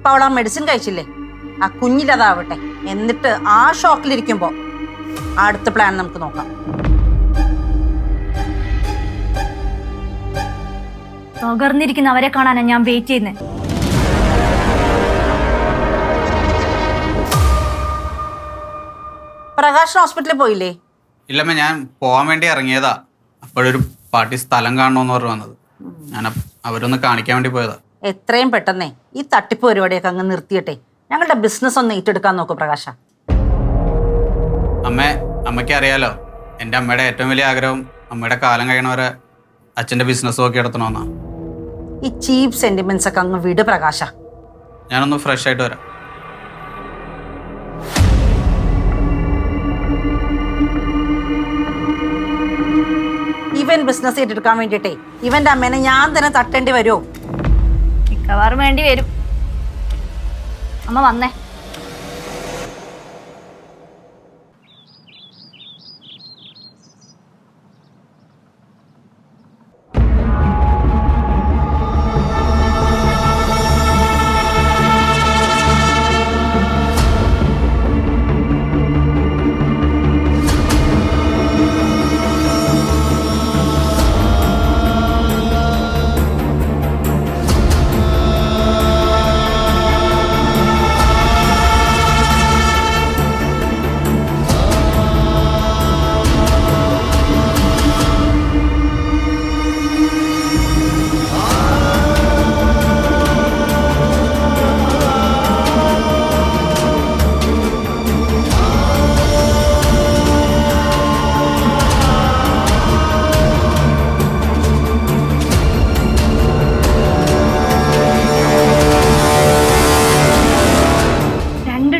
ഇപ്പൊ അവൾ ആ മെഡിസിൻ കഴിച്ചില്ലേ, ആ കുഞ്ഞിലതാവട്ടെ. എന്നിട്ട് ആ ഷോക്കിലിരിക്കുമ്പോ അടുത്ത പ്ലാൻ നമുക്ക് നോക്കാം. തകർന്നിരിക്കുന്നവരെ കാണാനാണ് ഞാൻ വെയിറ്റ് ചെയ്യുന്നത്. പ്രകാശ് ഹോസ്പിറ്റലിൽ പോയില്ലേ? ഇല്ലമ്മ, ഞാൻ പോകാൻ വേണ്ടി ഇറങ്ങിയതാ. അപ്പോഴൊരു പാർട്ടി സ്ഥലം കാണണമെന്ന് പറഞ്ഞു വന്നത്. ഞാൻ അവരൊന്ന് കാണിക്കാൻ വേണ്ടി പോയതാ. എത്രയും പെട്ടെന്നേ ഈ തട്ടിപ്പ് പരിപാടിയൊക്കെ അങ്ങ് നിർത്തിയിട്ടെ ഞങ്ങളുടെ ബിസിനസ് ഒന്ന് ഏറ്റെടുക്കാൻ നോക്കൂ പ്രകാശ. അമ്മയ്ക്ക് അറിയാലോ, എൻ്റെ അമ്മയുടെ ഏറ്റവും വലിയ ആഗ്രഹം അമ്മയുടെ കാലം കഴിയണവരെ അച്ഛൻ്റെ ബിസിനസ് നോക്കി നടത്തണമെന്നാ. ഈ ചീപ്പ് സെന്റിമെന്റ്സ് ഒക്കെ അങ്ങ് വിട് പ്രകാശ. ഞാനൊന്ന് ഫ്രഷ് ആയിട്ട് വരാം. ഇവൻ ബിസിനസ് ഏറ്റെടുക്കാൻ വേണ്ടിയിട്ടേ ഇവന്റെ അമ്മേനെ ഞാൻ തന്നെ തട്ടേണ്ടി വരുമോ? മിക്കവാറും വേണ്ടി വരും. അമ്മ വന്നേ.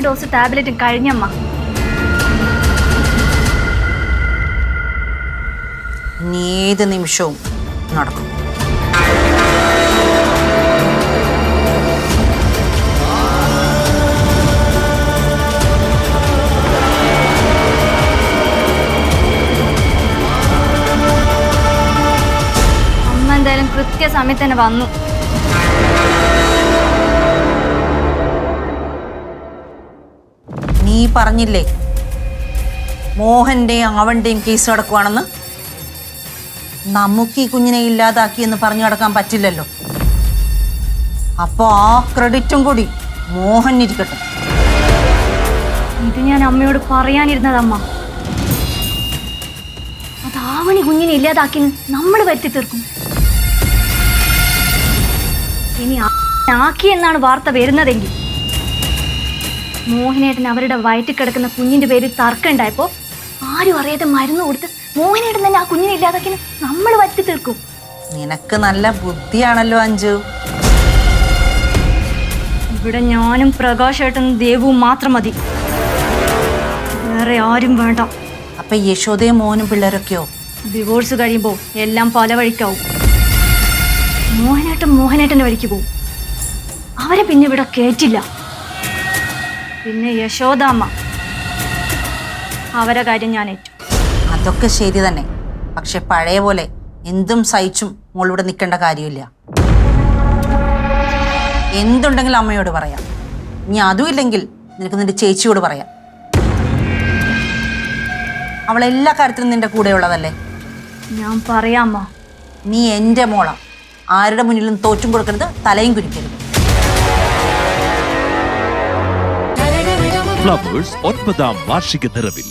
ഡോസ് ടാബ്ലറ്റും കഴിഞ്ഞമ്മ. ഏത് നിമിഷവും നടക്കും. അമ്മ എന്തായാലും കൃത്യസമയത്ത് തന്നെ വന്നു. നീ പറഞ്ഞില്ലേ മോഹന്റെയും അവന്റെയും കേസ് നടക്കുവാണെന്ന്? നമുക്ക് ഈ കുഞ്ഞിനെ ഇല്ലാതാക്കിയെന്ന് പറഞ്ഞു നടക്കാൻ പറ്റില്ലല്ലോ. അപ്പൊ ആ ക്രെഡിറ്റും കൂടി മോഹനിരിക്കട്ടെ. ഇത് ഞാൻ അമ്മയോട് പറയാനിരുന്നതമ്മ. അത് ആവണി കുഞ്ഞിനെ ഇല്ലാതാക്കി നമ്മൾ വരുത്തി തീർക്കും. ഇനി ആക്കി എന്നാണ് വാർത്ത വരുന്നതെങ്കിൽ മോഹിനേട്ടൻ അവരുടെ വയറ്റിൽ കിടക്കുന്ന കുഞ്ഞിന്റെ പേരിൽ തർക്കം ഉണ്ടായപ്പോ ആരും അറിയാതെ മരുന്ന് കൊടുത്ത് മോഹിനേട്ടൻ തന്നെ ആ കുഞ്ഞിനെ ഇല്ലാതാക്കി നമ്മൾ വരുത്തി തീർക്കും. നിനക്ക് നല്ല ബുദ്ധിയാണല്ലോ അഞ്ജു. ഇവിടെ ഞാനും പ്രകാശേട്ടനും ദേവുവും മാത്രം മതി, വേറെ ആരും വേണ്ട. അപ്പൊ യശോദയും മോനും പിള്ളേരൊക്കെയോ? ഡിവോഴ്സ് കഴിയുമ്പോ എല്ലാം പല വഴിക്കാവും. മോഹനേട്ടന്റെ വഴിക്ക് പോവും. അവരെ പിന്നെ ഇവിടെ കേറ്റില്ല. പിന്നെ യശോദാമ്മ, അവരെ കാര്യം ഞാൻ ഏറ്റു. അതൊക്കെ ശരി തന്നെ. പക്ഷെ പഴയ പോലെ എന്തും സഹിച്ചും മോളിവിടെ നിൽക്കേണ്ട കാര്യമില്ല. എന്തുണ്ടെങ്കിലും അമ്മയോട് പറയാം. ഇനി അതും ഇല്ലെങ്കിൽ നിനക്ക് നിന്റെ ചേച്ചിയോട് പറയാം. അവളെല്ലാ കാര്യത്തിലും നിന്റെ കൂടെയുള്ളതല്ലേ. ഞാൻ പറയാമ്മ. നീ എൻ്റെ മോളാ. ആരുടെ മുന്നിലും തോറ്റും കൊടുക്കരുത്, തലയും കുരിക്കരുത്. ഫ്ലവേഴ്സ് 9ാം വാർഷിക നിറവിൽ